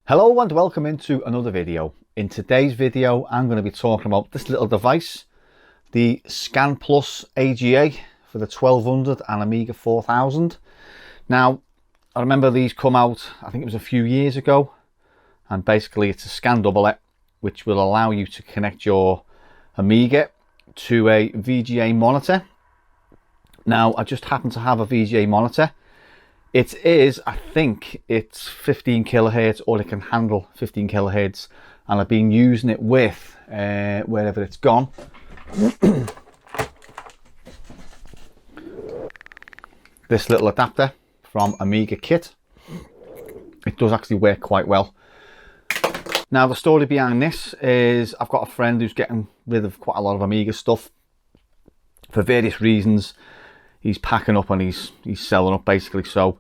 Hello and welcome into another video. In today's video I'm going to be talking about this little device, the Scanplus AGA for the 1200 and Amiga 4000. Now I remember these come out, I think it was a few years ago, and basically it's a scan doublet which will allow you to connect your Amiga to a VGA monitor. Now I just happen to have a VGA monitor. It is, I think it's 15 kilohertz, or it can handle 15 kilohertz, and I've been using it with wherever it's gone. This little adapter from Amiga kit. It does actually work quite well. Now the story behind this is I've got a friend who's getting rid of quite a lot of Amiga stuff for various reasons. He's packing up and he's selling up basically. So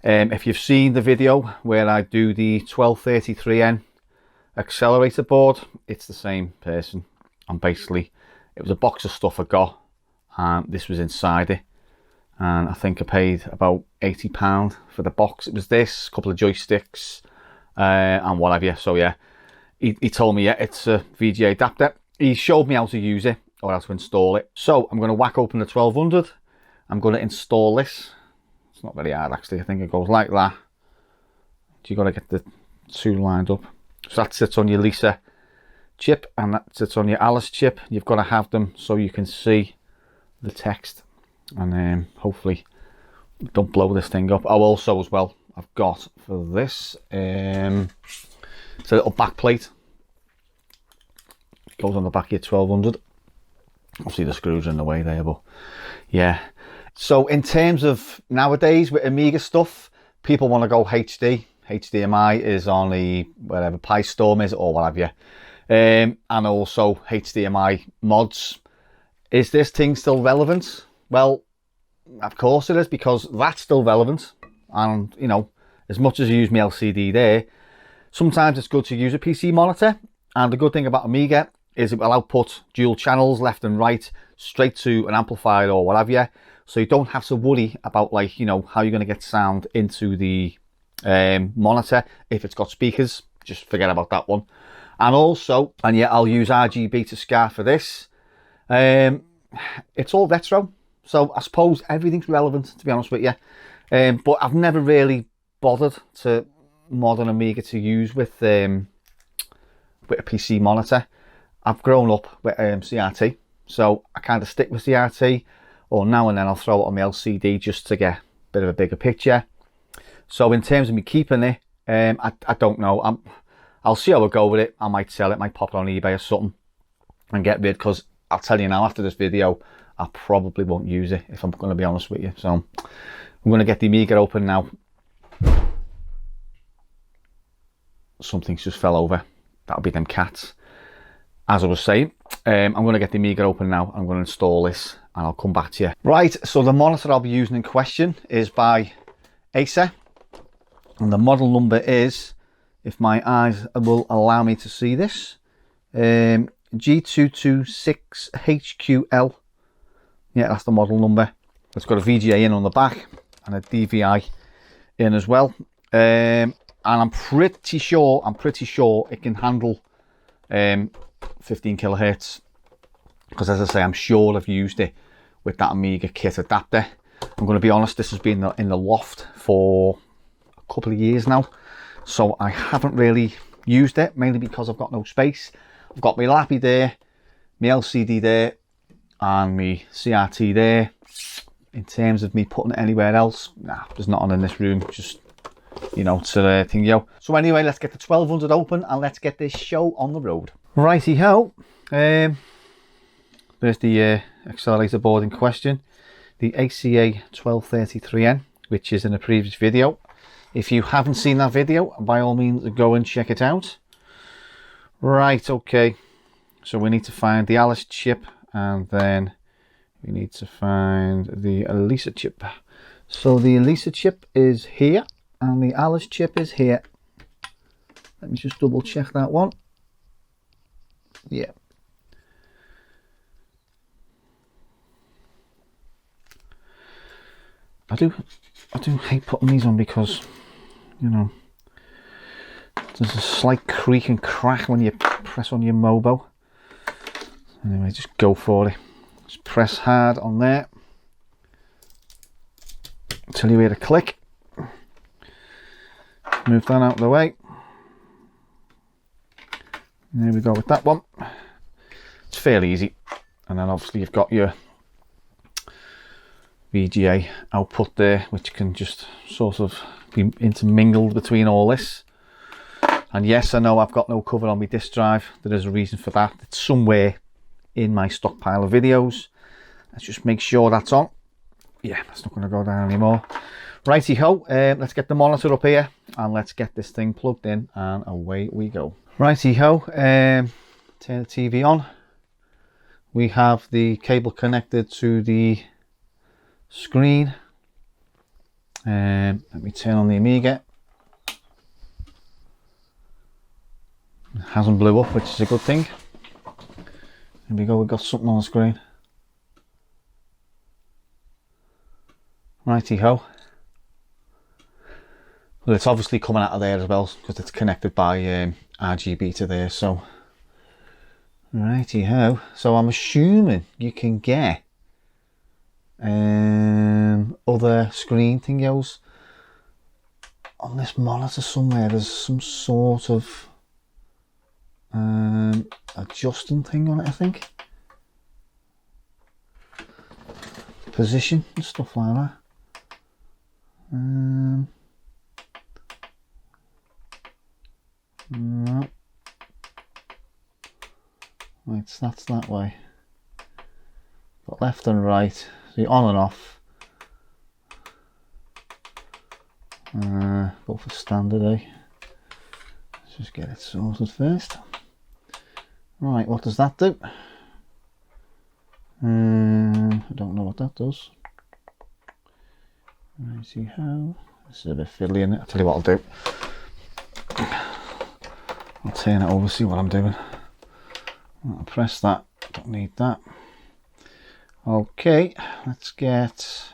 if you've seen the video where I do the 1233N accelerator board, it's the same person. And basically it was a box of stuff I got and this was inside it, and I think I paid about £80 for the box. It was this, a couple of joysticks and what have you. So yeah, he told me, yeah, it's a VGA adapter. He showed me how to use it or how to install it. So I'm going to whack open the 1200. I'm going to install this. It's not very hard actually. I think it goes like that. You got to get the two lined up. So that sits on your Lisa chip and that sits on your Alice chip. You've got to have them so you can see the text, and hopefully don't blow this thing up. Oh, also as well, I've got for this it's a little back plate. It goes on the back of your 1200. Obviously the screws are in the way there, but yeah. So in terms of nowadays with Amiga stuff, people want to go HD. HDMI is on the whatever Pi Storm is or what have you, and also HDMI mods. Is this thing still relevant? Well, of course it is, because that's still relevant. And you know, as much as I use my LCD there, sometimes it's good to use a PC monitor. And the good thing about Amiga is it will output dual channels left and right straight to an amplifier or what have you. So you don't have to worry about, like, you know, how you're going to get sound into the monitor. If it's got speakers, just forget about that one. And also, and yeah, I'll use RGB to scart for this. It's all retro, so I suppose everything's relevant, to be honest with you. But I've never really bothered to mod an Amiga to use with a PC monitor. I've grown up with CRT, so I kind of stick with CRT, or now and then I'll throw it on my LCD just to get a bit of a bigger picture. So in terms of me keeping it, I don't know. I'll see how I go with it. I might sell it, might pop it on eBay or something and get rid, because I'll tell you now, after this video, I probably won't use it, if I'm going to be honest with you. So I'm going to get the Amiga open now. Something's just fell over. That'll be them cats. As I was saying, I'm going to get the Amiga open now. I'm going to install this and I'll come back to you. Right, so the monitor I'll be using in question is by AGA. And the model number is, if my eyes will allow me to see this, G226HQL. Yeah, that's the model number. It's got a VGA in on the back and a DVI in as well. And I'm pretty sure it can handle 15 kilohertz, because as I say, I'm sure I've used it with that Amiga kit adapter. I'm going to be honest, this has been in the loft for a couple of years now, so I haven't really used it, mainly because I've got no space. I've got my Lappy there, my LCD there, and my CRT there. In terms of me putting it anywhere else, nah, there's not on in this room, just, you know, to the thing, yo. So anyway, let's get the 1200 open and let's get this show on the road. Righty ho. There's the accelerator board in question, the ACA 1233N, which is in a previous video. If you haven't seen that video, by all means go and check it out. Right, okay, so we need to find the Alice chip, and then we need to find the Lisa chip. So the Lisa chip is here and the Alice chip is here. Let me just double check that one. Yeah. I do hate putting these on, because, you know, There's a slight creak and crack when you press on your Mobo. Anyway, just go for it. Just press hard on there until you hear a click. Move that out of the way. And there we go with that one. It's fairly easy. And then obviously you've got your AGA output there, which can just sort of be intermingled between all this. And yes, I know I've got no cover on my disk drive. There is a reason for that. It's somewhere in my stockpile of videos. Let's just make sure that's on. Yeah, that's not going to go down anymore. Righty ho, let's get the monitor up here and let's get this thing plugged in and away we go. Righty ho, turn the TV on. We have the cable connected to the screen. Let me turn on the Amiga. It hasn't blew up, which is a good thing. Here we go, we've got something on the screen. Righty ho. Well, it's obviously coming out of there as well because it's connected by RGB to there. So, righty ho. So I'm assuming you can get other screen thingos on this monitor somewhere. There's some sort of adjusting thing on it, I think. Position and stuff like that. No. Right, so that's that way. Got left and right, so you're on and off. Go for standard, eh? Let's just get it sorted first. Right, what does that do? I don't know what that does. Right, see how? This is a bit fiddly, isn't it? I'll tell you what I'll do. I'll turn it over, see what I'm doing. I'll press that, don't need that. Okay, let's get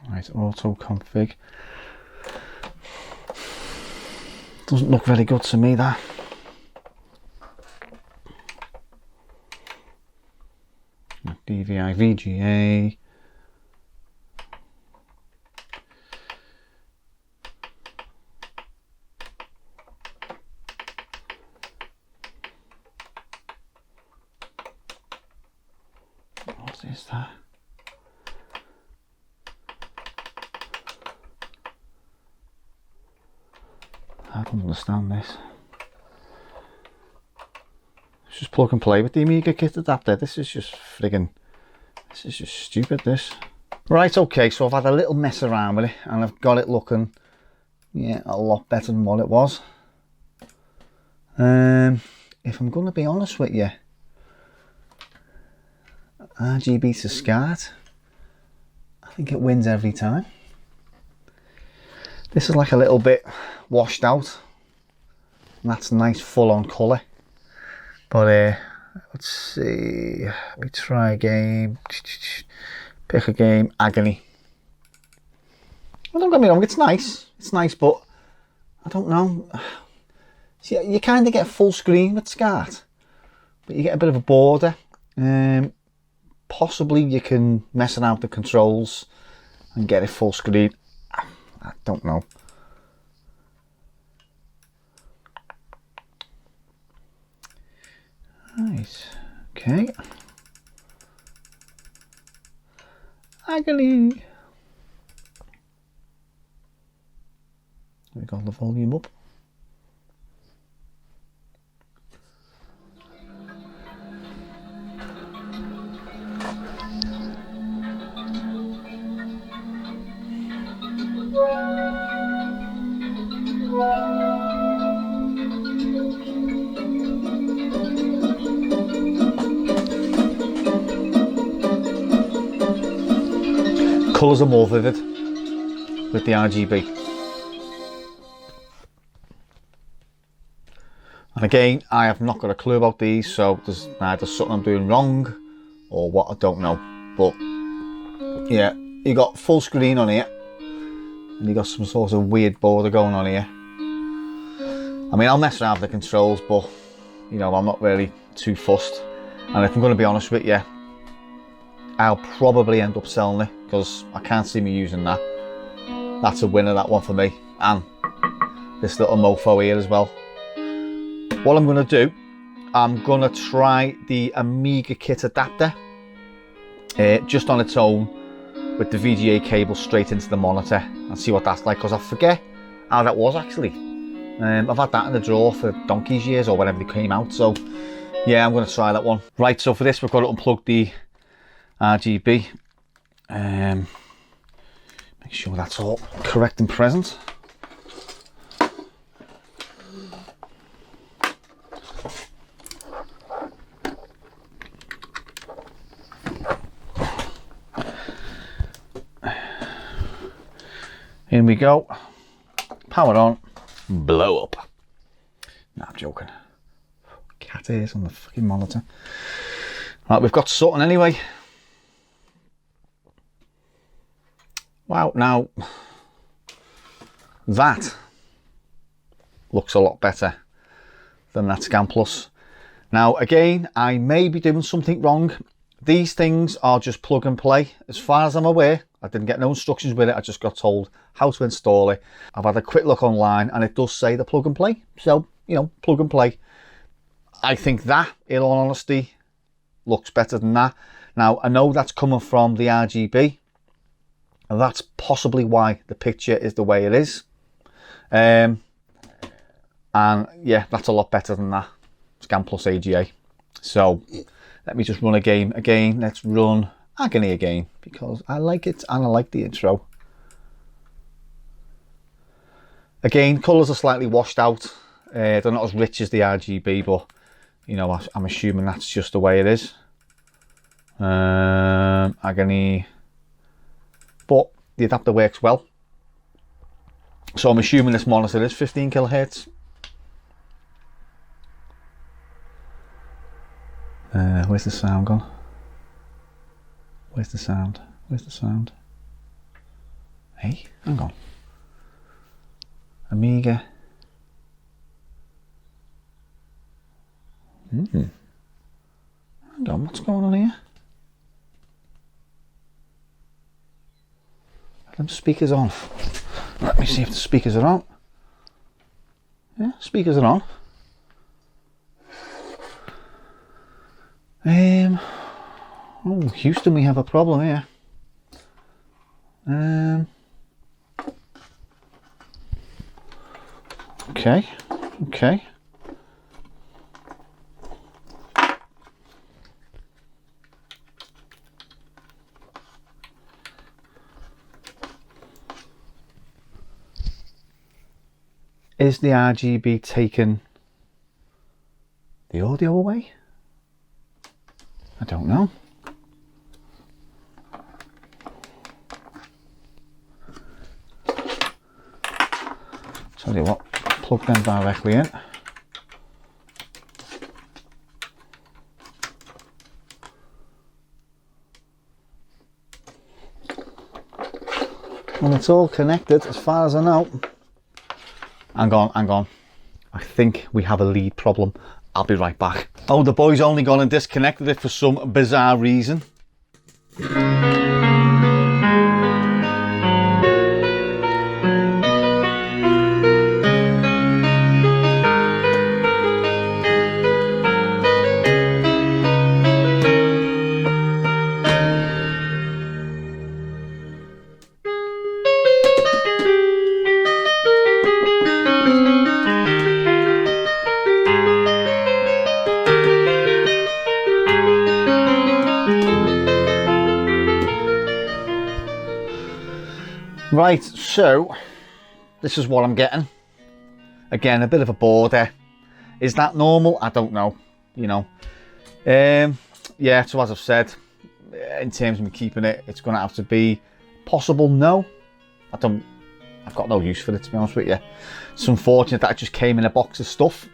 right, auto config. Doesn't look very good to me, that. DVI VGA. What is that? I don't understand this. It's just plug and play with the Amiga kit adapter. This is just friggin', this is just stupid, this. Right, okay, so I've had a little mess around with it and I've got it looking, yeah, a lot better than what it was. If I'm going to be honest with you, RGB to SCART, I think it wins every time. This is like a little bit washed out, and that's nice full-on colour. But let's see, let me try a game, pick a game, Agony. Well, don't get me wrong, it's nice, but I don't know. See, you kind of get full screen with SCART, but you get a bit of a border. Possibly you can mess around with the controls and get it full screen. I don't know. Right, okay. Agony. We got the volume up. Colours are more vivid with the RGB. And again, I have not got a clue about these, so there's either something I'm doing wrong or what, I don't know. But yeah, you got full screen on here, and you got some sort of weird border going on here. I mean, I'll mess around with the controls, but you know, I'm not really too fussed. And if I'm going to be honest with you, I'll probably end up selling it because I can't see me using that. That's a winner, that one for me. And this little mofo here as well. What I'm going to do, I'm going to try the Amiga kit adapter just on its own with the VGA cable straight into the monitor and see what that's like, because I forget how that was actually. I've had that in the drawer for donkey's years or whenever they came out, so yeah, I'm going to try that one. Right, so for this we've got to unplug the RGB. Make sure that's all correct and present. Here we go. Power on. Blow up. Nah, I'm joking. Cat ears on the fucking monitor. Right, we've got something anyway. Wow, now that looks a lot better than that Scanplus. Now again, I may be doing something wrong. These things are just plug and play. As far as I'm aware, I didn't get no instructions with it. I just got told how to install it. I've had a quick look online and it does say the plug and play. So, you know, plug and play. I think that, in all honesty, looks better than that. Now, I know that's coming from the RGB. And that's possibly why the picture is the way it is. And yeah, that's a lot better than that Scanplus AGA. So let me just run a game again. Let's run Agony again because I like it and I like the intro. Again, colours are slightly washed out. They're not as rich as the RGB, but you know, I'm assuming that's just the way it is. Agony. But the adapter works well. So I'm assuming this monitor is 15 kilohertz. Where's the sound gone? Where's the sound? Where's the sound? Hey, hang on. Amiga. Hang on, what's going on here? Are them speakers on? Let me see if the speakers are on. Yeah, speakers are on. Oh, Houston, we have a problem here. Okay. Is the RGB taking the audio away? I don't know. Tell you what, plug them directly in. And it's all connected as far as I know. Hang on. I think we have a lead problem. I'll be right back. Oh, the boy's only gone and disconnected it for some bizarre reason. Right, so this is what I'm getting. Again, a bit of a border. Is that normal? I don't know, you know. Yeah, so as I've said, in terms of me keeping it, it's going to have to be possible no. I've got no use for it, to be honest with you. It's unfortunate that it just came in a box of stuff.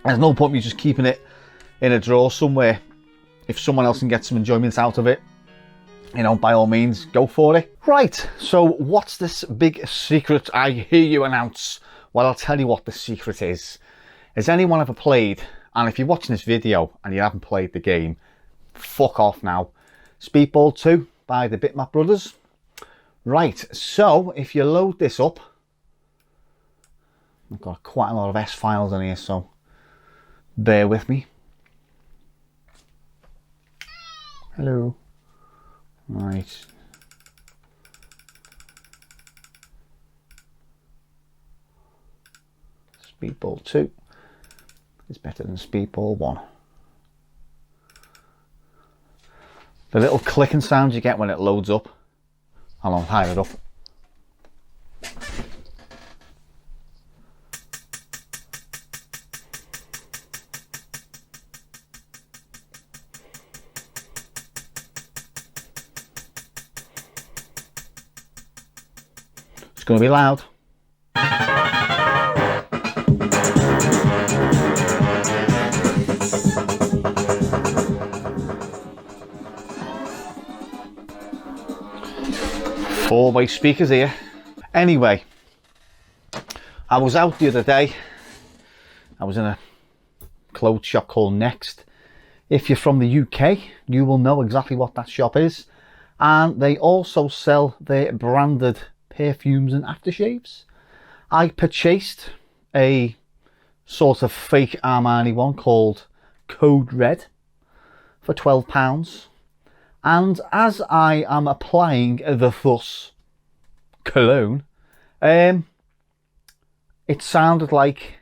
There's no point me just keeping it in a drawer somewhere. If someone else can get some enjoyment out of it, you know, by all means, go for it. Right, so what's this big secret I hear you announce? Well, I'll tell you what the secret is. Has anyone ever played, and if you're watching this video and you haven't played the game, fuck off now, Speedball 2 by the Bitmap Brothers? Right, so if you load this up, I've got quite a lot of S files in here, so bear with me. Hello. Right. Speedball 2 is better than Speedball 1. The little clicking sound you get when it loads up. I'll hire it up. It's going to be loud. Four-way speakers here. Anyway, I was out the other day. I was in a clothes shop called Next. If you're from the UK, you will know exactly what that shop is. And they also sell their branded perfumes and aftershaves. I purchased a sort of fake Armani one called Code Red for £12. And as I am applying the Fuss cologne, it sounded like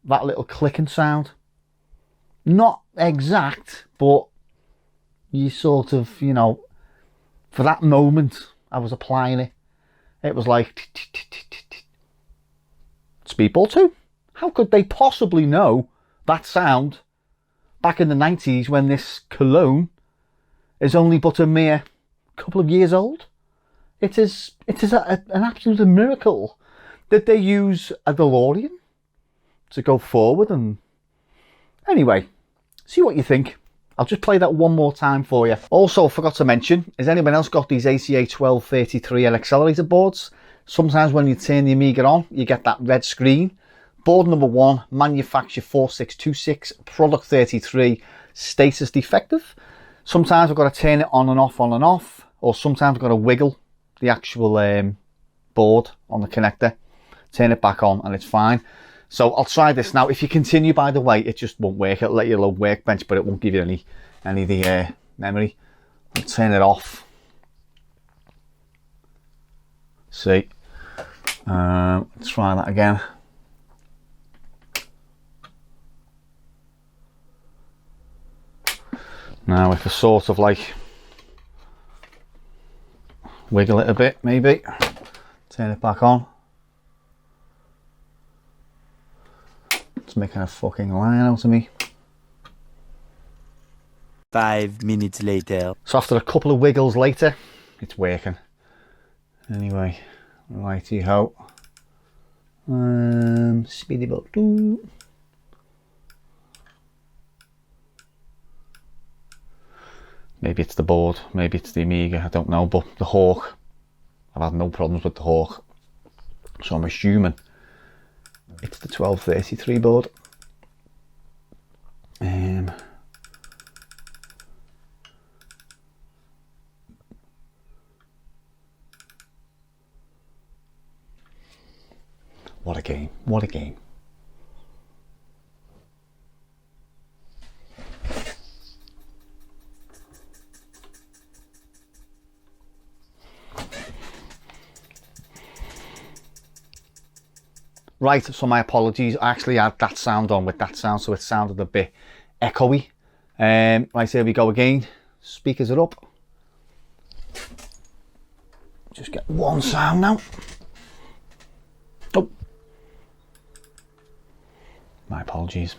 that little clicking sound. Not exact, but you sort of, you know, for that moment I was applying it, it was like Speedball 2. How could they possibly know that sound back in the 90s when this cologne is only but a mere couple of years old? It is an absolute miracle that they use a DeLorean to go forward. And anyway, see what you think. I'll just play that one more time for you. Also, I forgot to mention, has anyone else got these ACA 1233L accelerator boards? Sometimes when you turn the Amiga on, you get that red screen. Board number 1, manufacture 4626, product 33, status defective. Sometimes I've got to turn it on and off, or sometimes I've got to wiggle the actual board on the connector, turn it back on, and it's fine. So I'll try this now. If you continue, by the way, it just won't work. It'll let you load Workbench, but it won't give you any of the memory. I'll turn it off. See, let's try that again. Now if I sort of like wiggle it a bit, maybe turn it back on. It's making a fucking line out of me. 5 minutes later. So after a couple of wiggles later, it's working. Anyway, righty ho. Speedball 2. Maybe it's the board, maybe it's the Amiga, I don't know, but the Hawk, I've had no problems with the Hawk, so I'm assuming it's the 1233 board. What a game, what a game. Right, so my apologies. I actually had that sound on with that sound, so it sounded a bit echoey. Right, here we go again. Speakers are up. Just get one sound now. Oh, my apologies.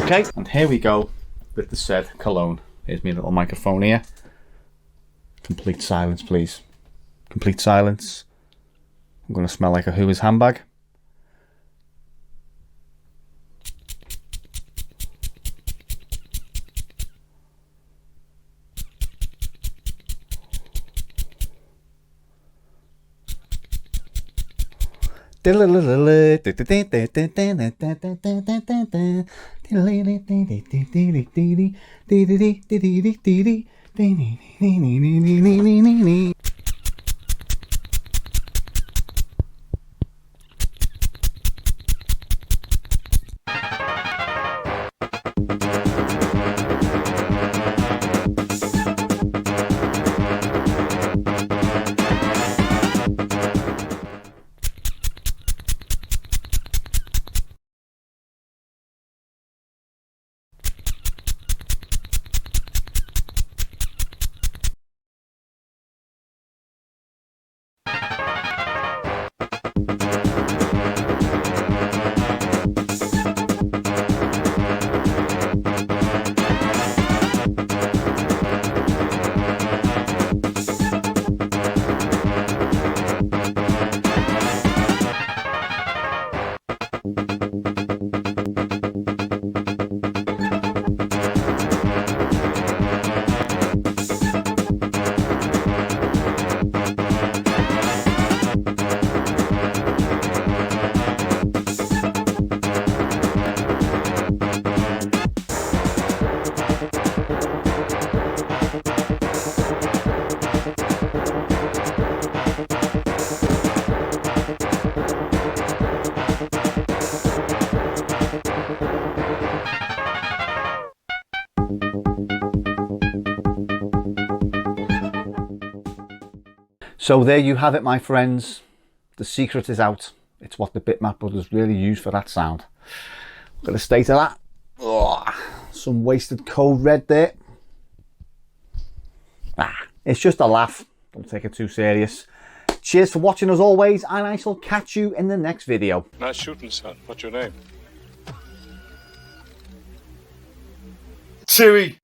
Okay, and here we go with the said cologne. Here's my little microphone here. Complete silence, please. Complete silence. I'm going to smell like a Who's handbag. So there you have it, my friends. The secret is out. It's what the Bitmap brothers really use for that sound. Look at the state of that. Oh, some wasted code red there. It's just a laugh. Don't take it too serious. Cheers for watching as always, and I shall catch you in the next video. Nice shooting, son. What's your name? Chewy.